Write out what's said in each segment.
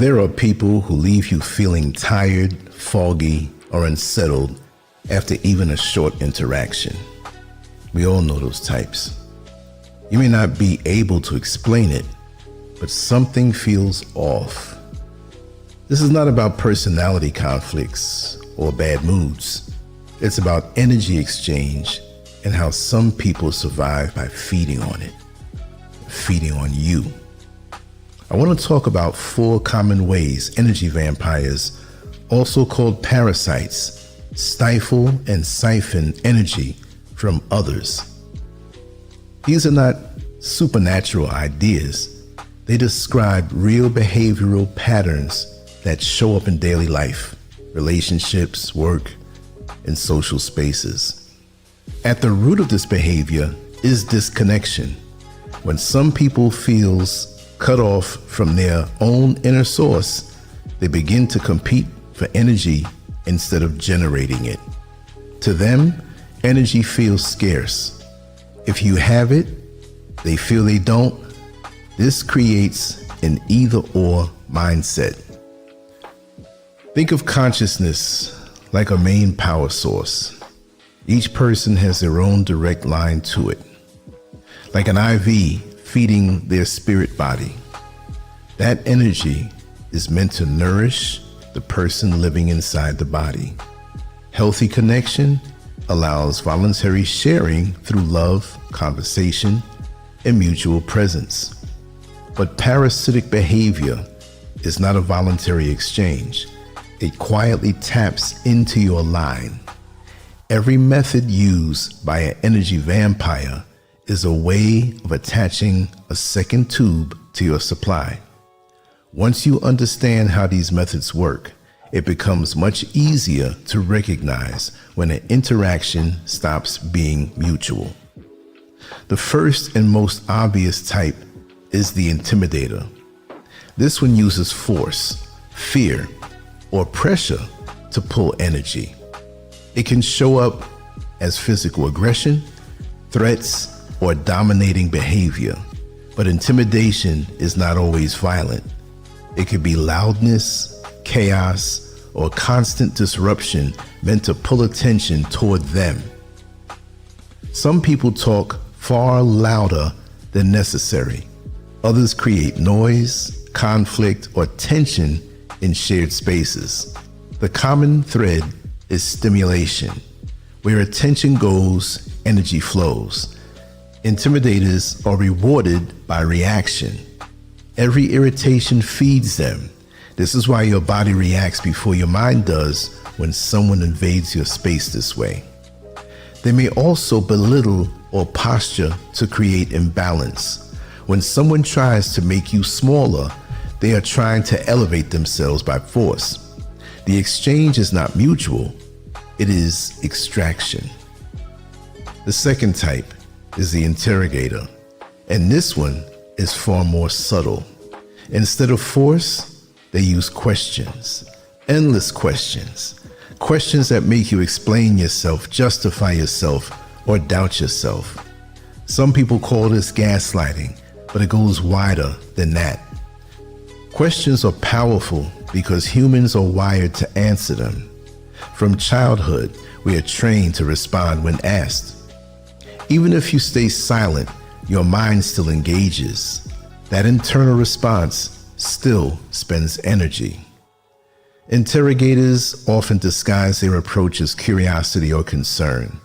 There are people who leave you feeling tired, foggy, or unsettled after even a short interaction. We all know those types. You may not be able to explain it, but something feels off. This is not about personality conflicts or bad moods. It's about energy exchange and how some people survive by feeding on it, feeding on you. I want to talk about 4 common ways energy vampires, also called parasites, stifle and siphon energy from others. These are not supernatural ideas. They describe real behavioral patterns that show up in daily life, relationships, work, and social spaces. At the root of this behavior is disconnection. When some people feels cut off from their own inner source, they begin to compete for energy instead of generating it. To them, energy feels scarce. If you have it, they feel they don't. This creates an either-or mindset. Think of consciousness like a main power source. Each person has their own direct line to it, like an IV feeding their spirit body. That energy is meant to nourish the person living inside the body. Healthy connection allows voluntary sharing through love, conversation, and mutual presence. But parasitic behavior is not a voluntary exchange. It quietly taps into your line. Every method used by an energy vampire is a way of attaching a second tube to your supply. Once you understand how these methods work, it becomes much easier to recognize when an interaction stops being mutual. The first and most obvious type is the intimidator. This one uses force, fear, or pressure to pull energy. It can show up as physical aggression, threats, or dominating behavior, but intimidation is not always violent. It could be loudness, chaos, or constant disruption meant to pull attention toward them. Some people talk far louder than necessary. Others create noise, conflict, or tension in shared spaces. The common thread is stimulation. Where attention goes, energy flows. Intimidators are rewarded by reaction. Every irritation feeds them. This is why your body reacts before your mind does when someone invades your space this way. They may also belittle or posture to create imbalance. When someone tries to make you smaller, they are trying to elevate themselves by force. The exchange is not mutual, it is extraction. The second type is the interrogator, and this one is far more subtle. Instead of force, they use questions, endless questions, questions that make you explain yourself, justify yourself, or doubt yourself. Some people call this gaslighting, but it goes wider than that. Questions are powerful because humans are wired to answer them. From childhood, we are trained to respond when asked. Even if you stay silent, your mind still engages. That internal response still spends energy. Interrogators often disguise their approach as curiosity or concern.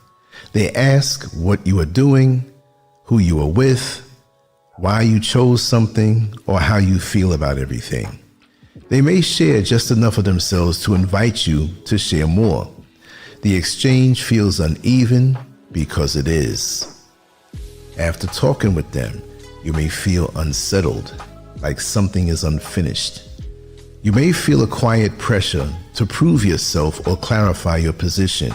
They ask what you are doing, who you are with, why you chose something, or how you feel about everything. They may share just enough of themselves to invite you to share more. The exchange feels uneven because it is. After talking with them, you may feel unsettled, like something is unfinished. You may feel a quiet pressure to prove yourself or clarify your position.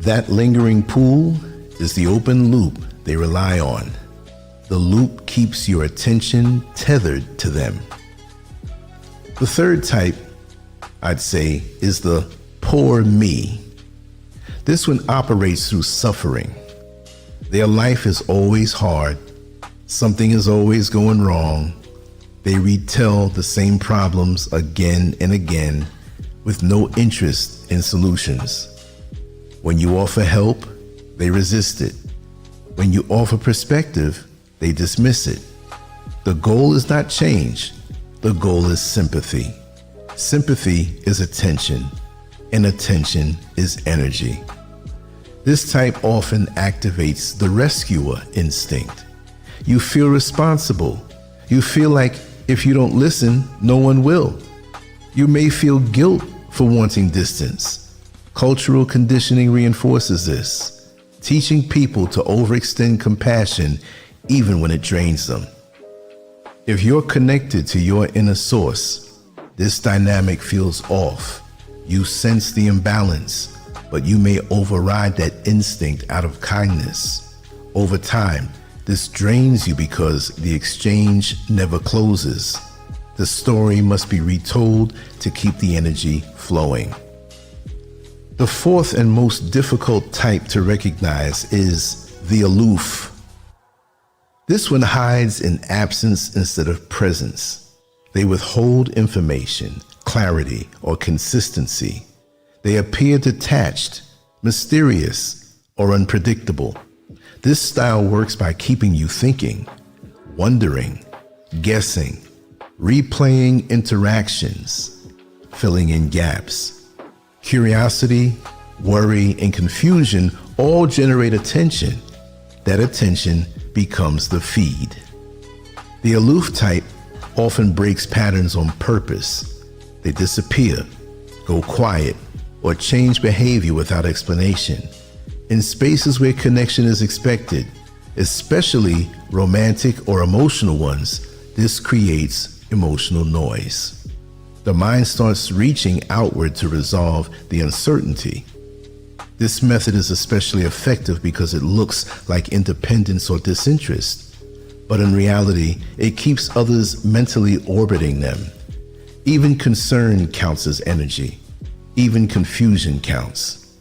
That lingering pull is the open loop they rely on. The loop keeps your attention tethered to them. The third type, I'd say, is the poor me. This one operates through suffering. Their life is always hard. Something is always going wrong. They retell the same problems again and again with no interest in solutions. When you offer help, they resist it. When you offer perspective, they dismiss it. The goal is not change. The goal is sympathy. Sympathy is attention, and attention is energy. This type often activates the rescuer instinct. You feel responsible. You feel like if you don't listen, no one will. You may feel guilt for wanting distance. Cultural conditioning reinforces this, teaching people to overextend compassion even when it drains them. If you're connected to your inner source, this dynamic feels off. You sense the imbalance, but you may override that instinct out of kindness. Over time, this drains you because the exchange never closes. The story must be retold to keep the energy flowing. The fourth and most difficult type to recognize is the aloof. This one hides in absence instead of presence. They withhold information, clarity, or consistency. They appear detached, mysterious, or unpredictable. This style works by keeping you thinking, wondering, guessing, replaying interactions, filling in gaps. Curiosity, worry, and confusion all generate attention. That attention becomes the feed. The aloof type often breaks patterns on purpose. They disappear, go quiet, or change behavior without explanation. In spaces where connection is expected, especially romantic or emotional ones, this creates emotional noise. The mind starts reaching outward to resolve the uncertainty. This method is especially effective because it looks like independence or disinterest, but in reality, it keeps others mentally orbiting them. Even concern counts as energy. Even confusion counts.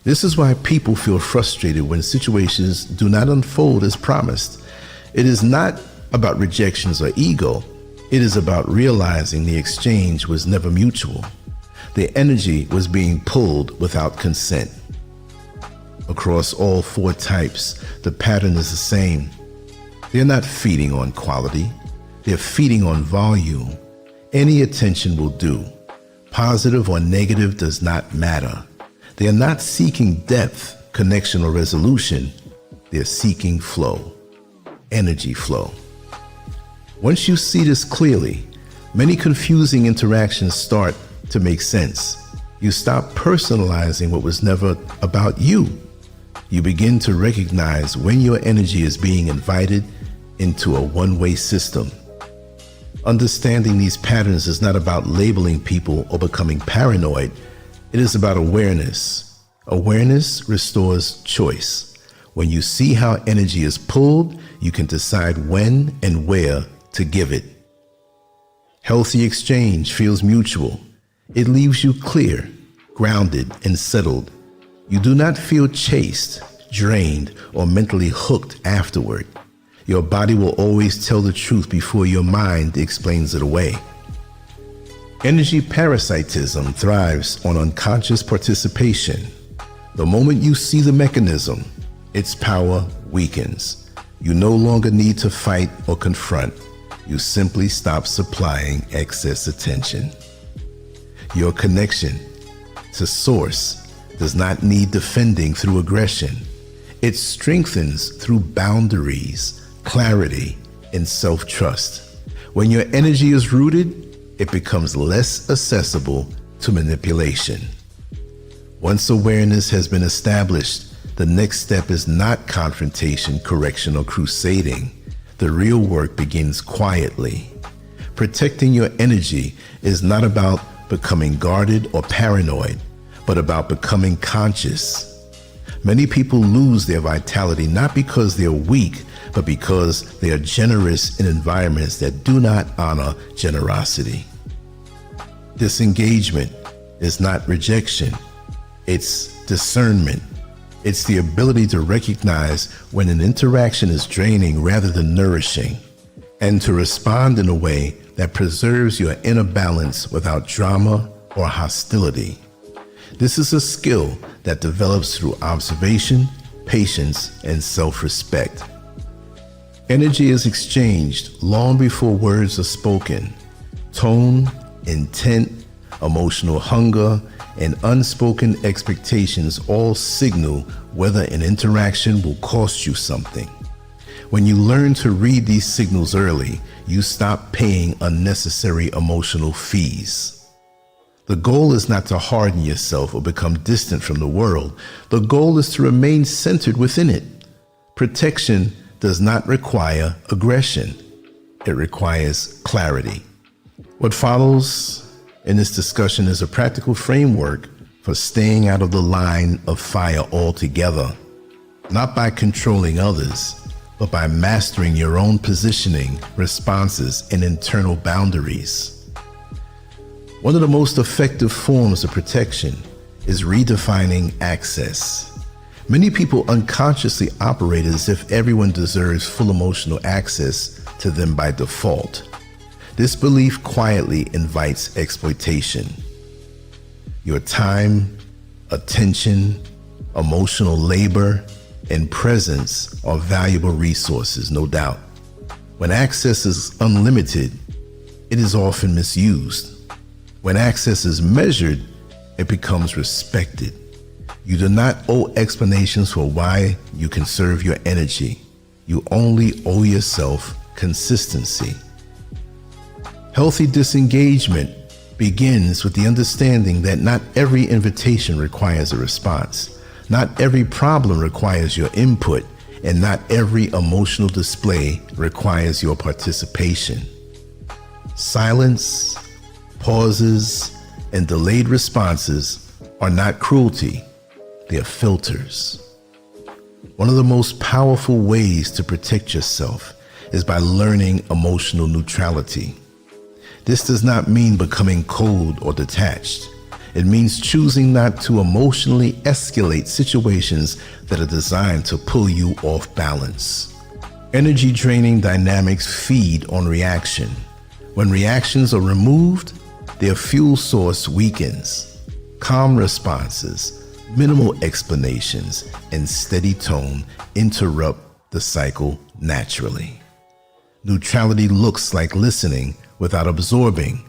This is why people feel frustrated when situations do not unfold as promised. It is not about rejections or ego. It is about realizing the exchange was never mutual. The energy was being pulled without consent. Across all four types, the pattern is the same. They're not feeding on quality. They're feeding on volume. Any attention will do. Positive or negative does not matter. They are not seeking depth, connection, or resolution. They're seeking flow, energy flow. Once you see this clearly, many confusing interactions start to make sense. You stop personalizing what was never about you. You begin to recognize when your energy is being invited into a one-way system. Understanding these patterns is not about labeling people or becoming paranoid. It is about awareness. Awareness restores choice. When you see how energy is pulled, you can decide when and where to give it. Healthy exchange feels mutual. It leaves you clear, grounded, and settled. You do not feel chased, drained, or mentally hooked afterward. Your body will always tell the truth before your mind explains it away. Energy parasitism thrives on unconscious participation. The moment you see the mechanism, its power weakens. You no longer need to fight or confront. You simply stop supplying excess attention. Your connection to source does not need defending through aggression. It strengthens through boundaries, clarity, and self-trust. When your energy is rooted, it becomes less accessible to manipulation. Once awareness has been established, the next step is not confrontation, correction, or crusading. The real work begins quietly. Protecting your energy is not about becoming guarded or paranoid, but about becoming conscious. Many people lose their vitality not because they're weak, but because they are generous in environments that do not honor generosity. Disengagement is not rejection. It's discernment. It's the ability to recognize when an interaction is draining rather than nourishing, and to respond in a way that preserves your inner balance without drama or hostility. This is a skill that develops through observation, patience, and self-respect. Energy is exchanged long before words are spoken. Tone, intent, emotional hunger, and unspoken expectations all signal whether an interaction will cost you something. When you learn to read these signals early, you stop paying unnecessary emotional fees. The goal is not to harden yourself or become distant from the world. The goal is to remain centered within it. Protection does not require aggression. It requires clarity. What follows in this discussion is a practical framework for staying out of the line of fire altogether, not by controlling others, but by mastering your own positioning, responses, and internal boundaries. One of the most effective forms of protection is redefining access. Many people unconsciously operate as if everyone deserves full emotional access to them by default. This belief quietly invites exploitation. Your time, attention, emotional labor, and presence are valuable resources, no doubt. When access is unlimited, it is often misused. When access is measured, it becomes respected. You do not owe explanations for why you conserve your energy. You only owe yourself consistency. Healthy disengagement begins with the understanding that not every invitation requires a response. Not every problem requires your input, and not every emotional display requires your participation. Silence, pauses, and delayed responses are not cruelty. They are filters. One of the most powerful ways to protect yourself is by learning emotional neutrality. This does not mean becoming cold or detached. It means choosing not to emotionally escalate situations that are designed to pull you off balance. Energy draining dynamics feed on reaction. When reactions are removed, their fuel source weakens. Calm responses, minimal explanations, and steady tone interrupt the cycle naturally. Neutrality looks like listening without absorbing.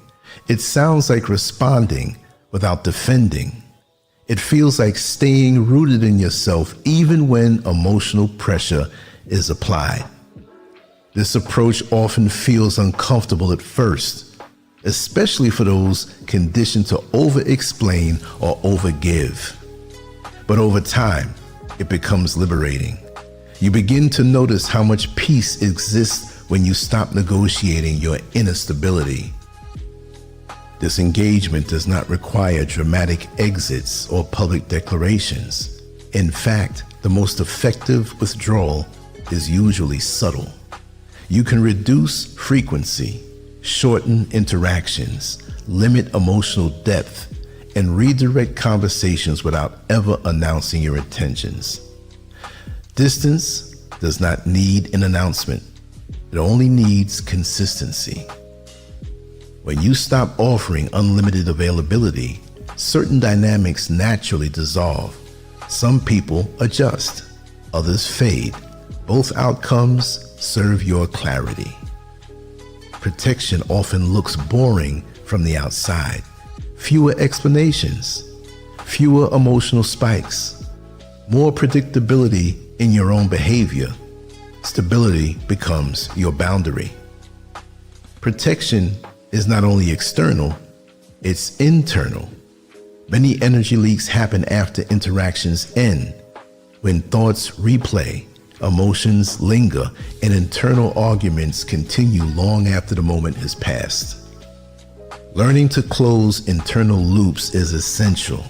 It sounds like responding without defending. It feels like staying rooted in yourself even when emotional pressure is applied. This approach often feels uncomfortable at first, especially for those conditioned to over-explain or over-give. But over time, it becomes liberating. You begin to notice how much peace exists when you stop negotiating your inner stability. This engagement does not require dramatic exits or public declarations. In fact, the most effective withdrawal is usually subtle. You can reduce frequency, shorten interactions, limit emotional depth, and redirect conversations without ever announcing your intentions. Distance does not need an announcement. It only needs consistency. When you stop offering unlimited availability, certain dynamics naturally dissolve. Some people adjust, others fade. Both outcomes serve your clarity. Protection often looks boring from the outside. Fewer explanations, fewer emotional spikes, more predictability in your own behavior. Stability becomes your boundary. Protection is not only external, it's internal. Many energy leaks happen after interactions end, when thoughts replay, emotions linger, and internal arguments continue long after the moment has passed. Learning to close internal loops is essential.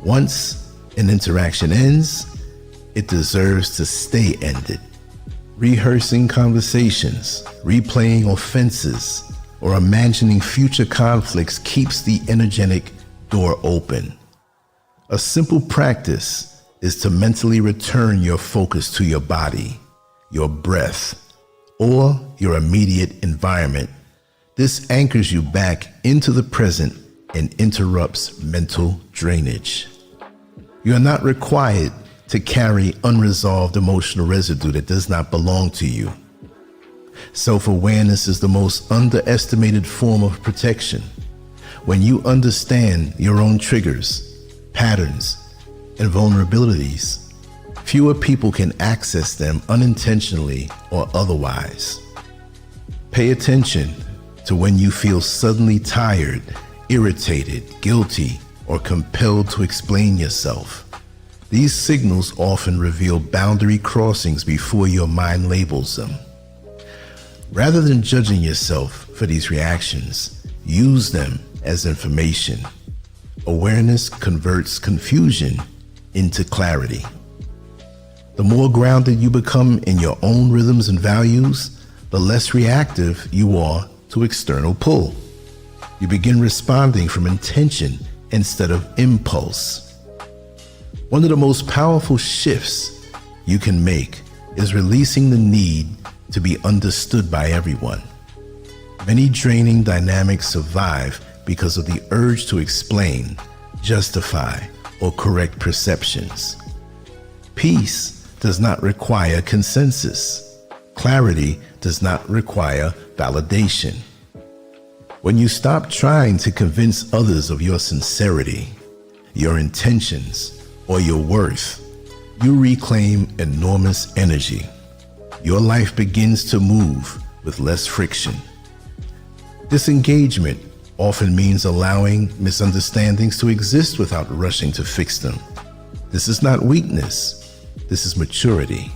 Once an interaction ends, it deserves to stay ended. Rehearsing conversations, replaying offenses, or imagining future conflicts keeps the energetic door open. A simple practice is to mentally return your focus to your body, your breath, or your immediate environment. This anchors you back into the present and interrupts mental drainage. You are not required to carry unresolved emotional residue that does not belong to you. Self-awareness is the most underestimated form of protection. When you understand your own triggers, patterns, and vulnerabilities, fewer people can access them unintentionally or otherwise. Pay attention to when you feel suddenly tired, irritated, guilty, or compelled to explain yourself. These signals often reveal boundary crossings before your mind labels them. Rather than judging yourself for these reactions, use them as information. Awareness converts confusion into clarity. The more grounded you become in your own rhythms and values, the less reactive you are to external pull. You begin responding from intention instead of impulse. One of the most powerful shifts you can make is releasing the need to be understood by everyone. Many draining dynamics survive because of the urge to explain, justify, or correct perceptions. Peace does not require consensus. Clarity does not require validation. When you stop trying to convince others of your sincerity, your intentions, or your worth, you reclaim enormous energy. Your life begins to move with less friction. Disengagement often means allowing misunderstandings to exist without rushing to fix them. This is not weakness, this is maturity.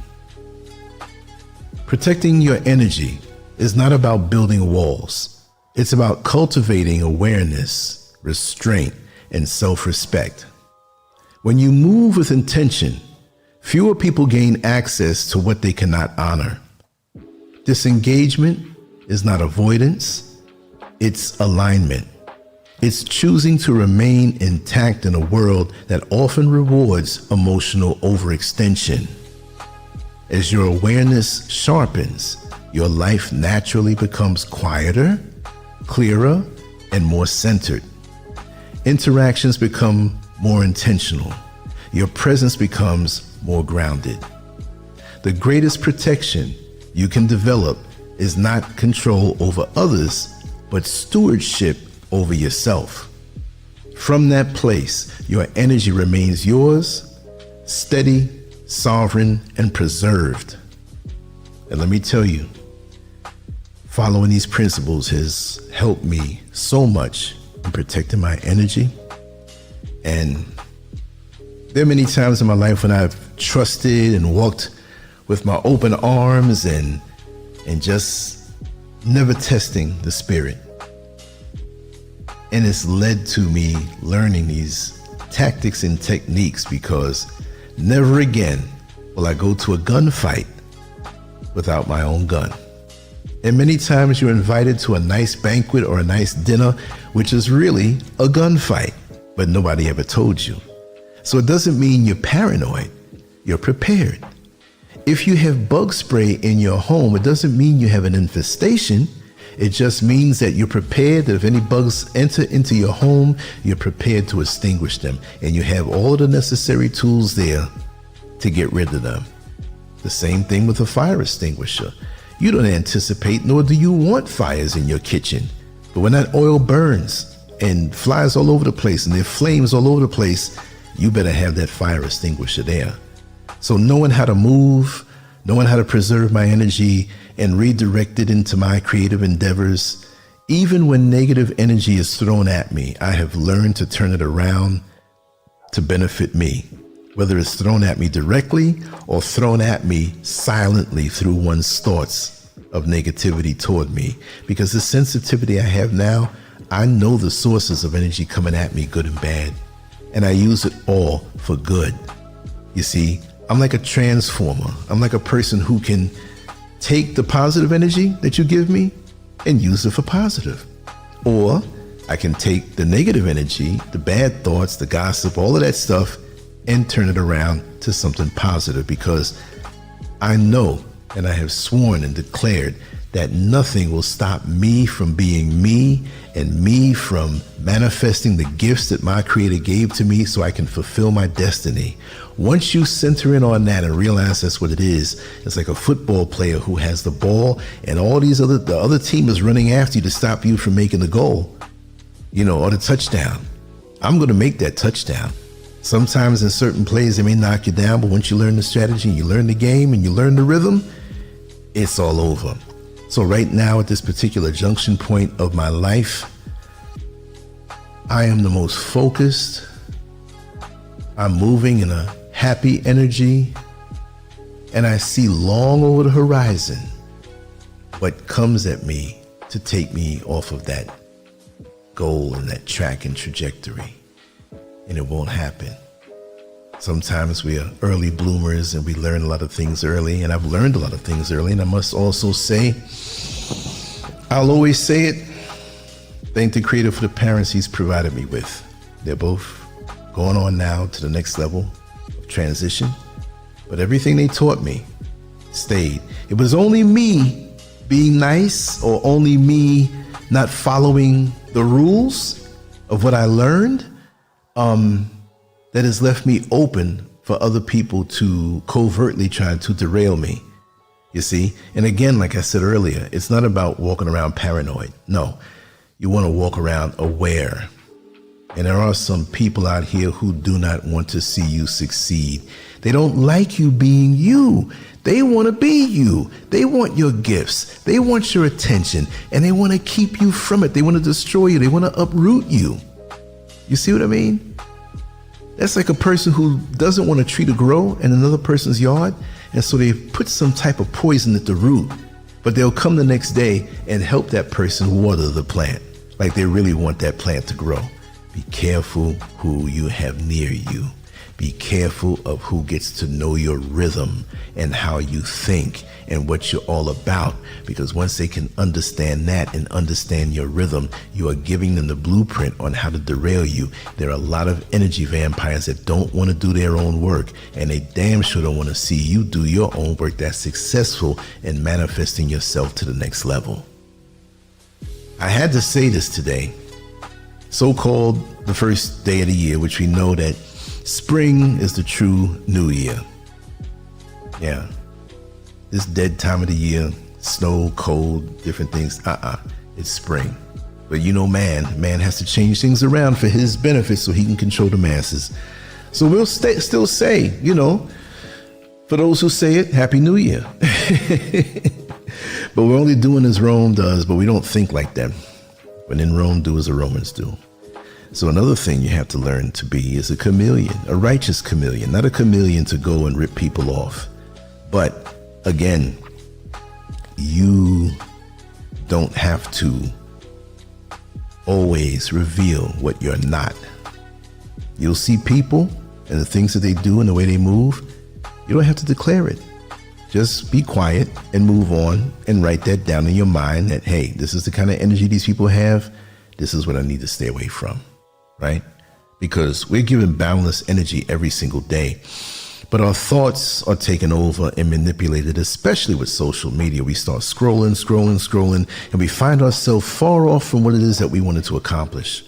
Protecting your energy is not about building walls. It's about cultivating awareness, restraint, and self-respect. When you move with intention, fewer people gain access to what they cannot honor. Disengagement is not avoidance, it's alignment. It's choosing to remain intact in a world that often rewards emotional overextension. As your awareness sharpens, your life naturally becomes quieter, clearer, and more centered. Interactions become more intentional. Your presence becomes more grounded. The greatest protection you can develop is not control over others, but stewardship over yourself. From that place, your energy remains yours, steady, sovereign, and preserved. And let me tell you, following these principles has helped me so much in protecting my energy. And there are many times in my life when I've trusted and walked with my open arms and just never testing the spirit. And it's led to me learning these tactics and techniques, because never again will I go to a gunfight without my own gun. And many times you're invited to a nice banquet or a nice dinner, which is really a gunfight, but nobody ever told you. So it doesn't mean you're paranoid, you're prepared. If you have bug spray in your home, it doesn't mean you have an infestation. It just means that you're prepared that if any bugs enter into your home, you're prepared to extinguish them. And you have all the necessary tools there to get rid of them. The same thing with a fire extinguisher. You don't anticipate, nor do you want fires in your kitchen. But when that oil burns and flies all over the place and there are flames all over the place, you better have that fire extinguisher there. So knowing how to move, knowing how to preserve my energy and redirect it into my creative endeavors, even when negative energy is thrown at me, I have learned to turn it around to benefit me, whether it's thrown at me directly or thrown at me silently through one's thoughts of negativity toward me. Because the sensitivity I have now, I know the sources of energy coming at me, good and bad, and I use it all for good. You see, I'm like a transformer. I'm like a person who can take the positive energy that you give me and use it for positive. Or I can take the negative energy, the bad thoughts, the gossip, all of that stuff, and turn it around to something positive, because I know and I have sworn and declared that nothing will stop me from being me and me from manifesting the gifts that my Creator gave to me so I can fulfill my destiny. Once you center in on that and realize that's what it is, it's like a football player who has the ball and all the other team is running after you to stop you from making the goal, or the touchdown. I'm going to make that touchdown. Sometimes in certain plays, they may knock you down, but once you learn the strategy, you learn the game, and you learn the rhythm, it's all over. So right now, at this particular junction point of my life, I am the most focused. I'm moving in a happy energy, and I see long over the horizon what comes at me to take me off of that goal and that track and trajectory. And it won't happen. Sometimes we are early bloomers and we learn a lot of things early, and I've learned a lot of things early. And I must also say, I'll always say it, thank the Creator for the parents He's provided me with. They're both going on now to the next level of transition, but everything they taught me stayed. It was only me being nice, or only me not following the rules of what I learned, that has left me open for other people to covertly try to derail me, you see? And again, like I said earlier, it's not about walking around paranoid. No, you want to walk around aware. And there are some people out here who do not want to see you succeed. They don't like you being you. They want to be you. They want your gifts. They want your attention, and they want to keep you from it. They want to destroy you. They want to uproot you. You see what I mean? That's like a person who doesn't want a tree to grow in another person's yard, and so they put some type of poison at the root, but they'll come the next day and help that person water the plant, like they really want that plant to grow. Be careful who you have near you. Be careful of who gets to know your rhythm and how you think and what you're all about, because once they can understand that and understand your rhythm, you are giving them the blueprint on how to derail you. There are a lot of energy vampires that don't want to do their own work, and they damn sure don't want to see you do your own work that's successful in manifesting yourself to the next level. I had to say this today, so-called the first day of the year, which we know that spring is the true new year. Yeah. This dead time of the year, snow, cold, different things. It's spring. But man has to change things around for his benefit so he can control the masses. So we'll still say, for those who say it, Happy New Year. But we're only doing as Rome does, but we don't think like them. When in Rome, do as the Romans do. So another thing you have to learn to be is a chameleon, a righteous chameleon, not a chameleon to go and rip people off. But again, you don't have to always reveal what you're not. You'll see people and the things that they do and the way they move. You don't have to declare it. Just be quiet and move on and write that down in your mind that, hey, this is the kind of energy these people have. This is what I need to stay away from, right? Because we're given boundless energy every single day. But our thoughts are taken over and manipulated, especially with social media. We start scrolling, and we find ourselves far off from what it is that we wanted to accomplish.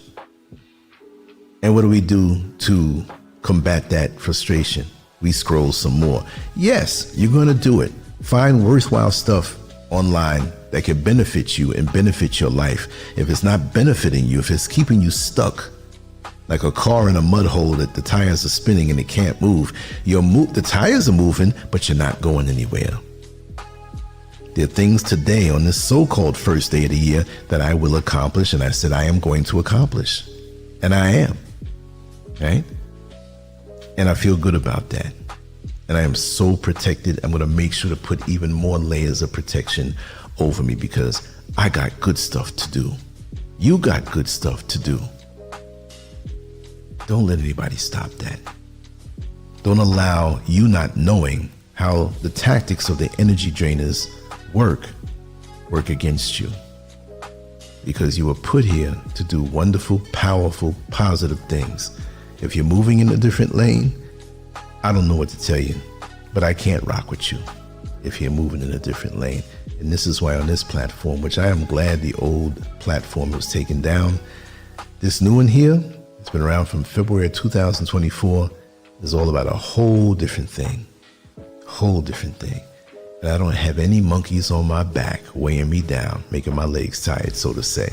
And what do we do to combat that frustration? We scroll some more. Yes, you're going to do it. Find worthwhile stuff online that can benefit you and benefit your life. If it's not benefiting you, if it's keeping you stuck, like a car in a mud hole that the tires are spinning and it can't move. The tires are moving, but you're not going anywhere. There are things today on this so-called first day of the year that I will accomplish, and I said I am going to accomplish. And I am. Right? And I feel good about that. And I am so protected. I'm going to make sure to put even more layers of protection over me because I got good stuff to do. You got good stuff to do. Don't let anybody stop that. Don't allow you not knowing how the tactics of the energy drainers work against you. Because you were put here to do wonderful, powerful, positive things. If you're moving in a different lane, I don't know what to tell you, but I can't rock with you. if you're moving in a different lane. And this is why on this platform, which I am glad the old platform was taken down, this new one here, it's been around from February 2024, is all about a whole different thing. And I don't have any monkeys on my back weighing me down, making my legs tired, so to say.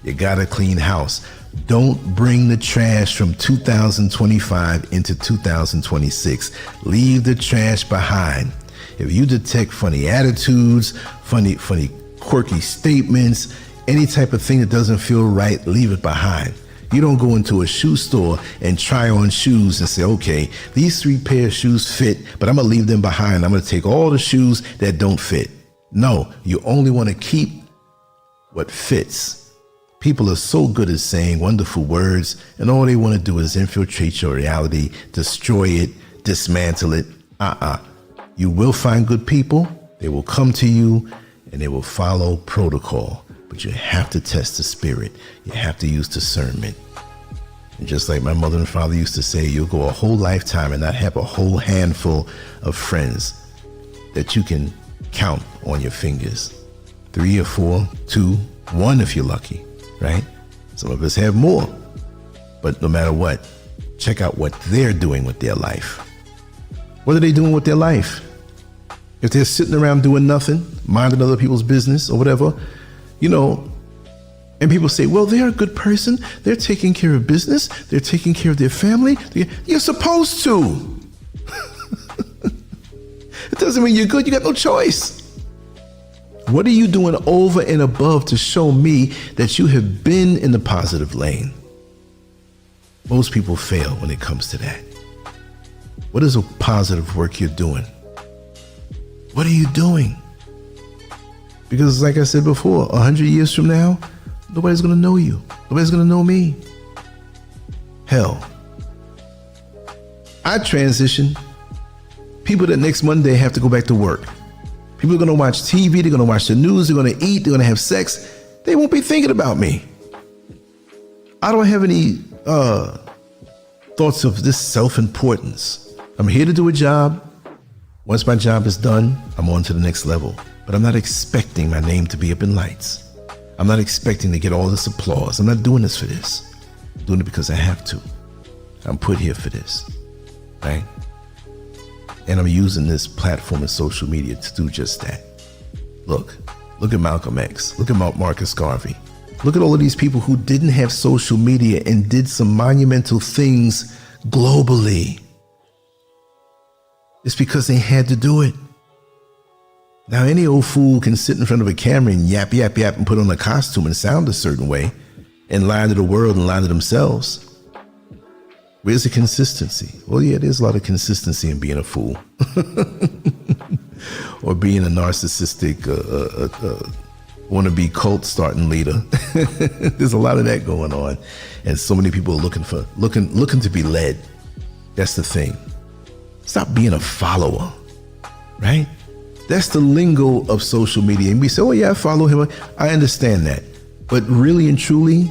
You gotta clean house. Don't bring the trash from 2025 into 2026. Leave the trash behind. If you detect funny attitudes, funny quirky statements, any type of thing that doesn't feel right, leave it behind. You don't go into a shoe store and try on shoes and say, okay, these 3 pair of shoes fit, but I'm gonna leave them behind. I'm gonna take all the shoes that don't fit. No, you only wanna keep what fits. People are so good at saying wonderful words, and all they wanna do is infiltrate your reality, destroy it, dismantle it. You will find good people. They will come to you and they will follow protocol. But you have to test the spirit. You have to use discernment. And just like my mother and father used to say, you'll go a whole lifetime and not have a whole handful of friends that you can count on your fingers. 3 or 4, 2, 1 if you're lucky, right? Some of us have more. But no matter what, check out what they're doing with their life. What are they doing with their life? If they're sitting around doing nothing, minding other people's business or whatever, you know, and people say, well, they're a good person. They're taking care of business. They're taking care of their family. You're supposed to. It doesn't mean you're good. You got no choice. What are you doing over and above to show me that you have been in the positive lane? Most people fail when it comes to that. What is a positive work you're doing? What are you doing? Because like I said before, 100 years from now, nobody's going to know you. Nobody's going to know me. Hell, I transition. People that next Monday have to go back to work. People are going to watch TV. They're going to watch the news. They're going to eat. They're going to have sex. They won't be thinking about me. I don't have any thoughts of this self-importance. I'm here to do a job. Once my job is done, I'm on to the next level. But I'm not expecting my name to be up in lights. I'm not expecting to get all this applause. I'm not doing this for this. I'm doing it because I have to. I'm put here for this, right? And I'm using this platform and social media to do just that. Look at Malcolm X. Look at Marcus Garvey. Look at all of these people who didn't have social media and did some monumental things globally. It's because they had to do it. Now, any old fool can sit in front of a camera and yap, yap, yap and put on a costume and sound a certain way and lie to the world and lie to themselves. Where's the consistency? Well, yeah, there's a lot of consistency in being a fool or being a narcissistic, wannabe cult starting leader. There's a lot of that going on. And so many people are looking to be led. That's the thing. Stop being a follower, right? That's the lingo of social media. And we say, oh yeah, I follow him. I understand that. But really and truly,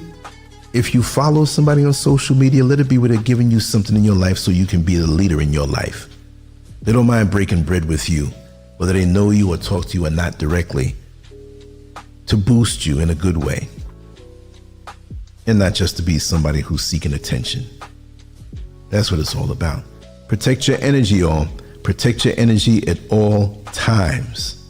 if you follow somebody on social media, let it be where they're giving you something in your life so you can be the leader in your life. They don't mind breaking bread with you, whether they know you or talk to you or not directly, to boost you in a good way. And not just to be somebody who's seeking attention. That's what it's all about. Protect your energy, y'all. Protect your energy at all times.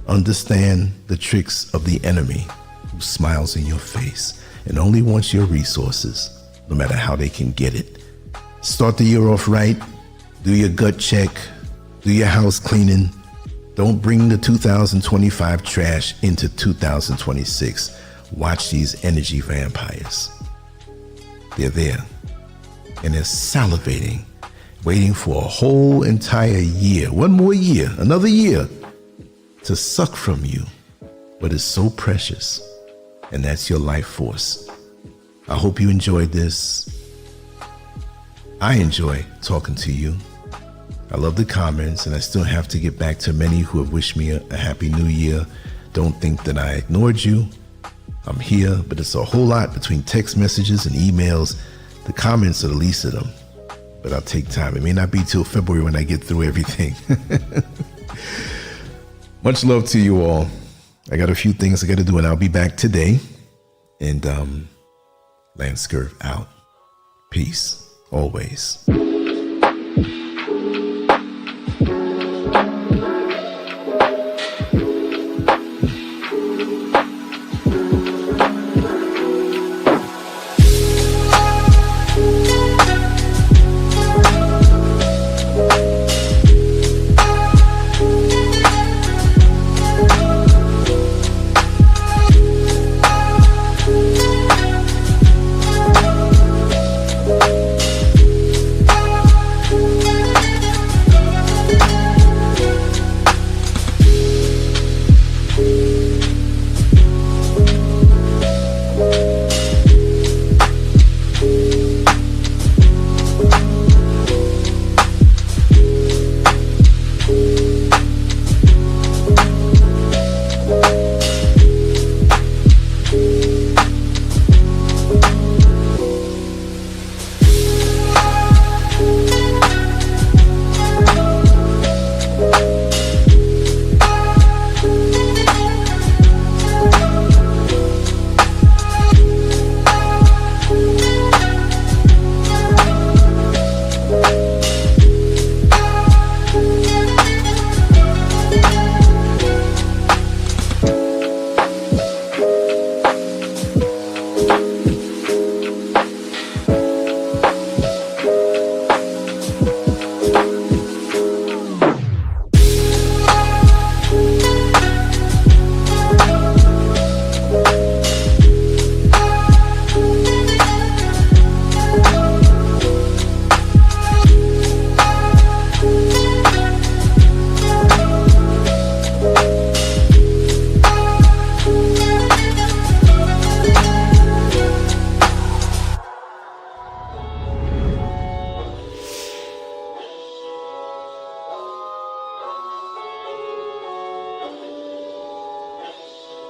Understand the tricks of the enemy who smiles in your face and only wants your resources, no matter how they can get it. Start the year off right. Do your gut check. Do your house cleaning. Don't bring the 2025 trash into 2026. Watch these energy vampires. They're there. And they're salivating, waiting for a whole entire year, one more year, another year, to suck from you what is so precious, and that's your life force. I hope you enjoyed this. I enjoy talking to you. I love the comments, and I still have to get back to many who have wished me a happy new year. Don't think that I ignored you. I'm here, but it's a whole lot between text messages and emails. The comments are the least of them, but I'll take time. It may not be till February when I get through everything. Much love to you all. I got a few things I got to do, and I'll be back today. And LANCESCURV out. Peace always.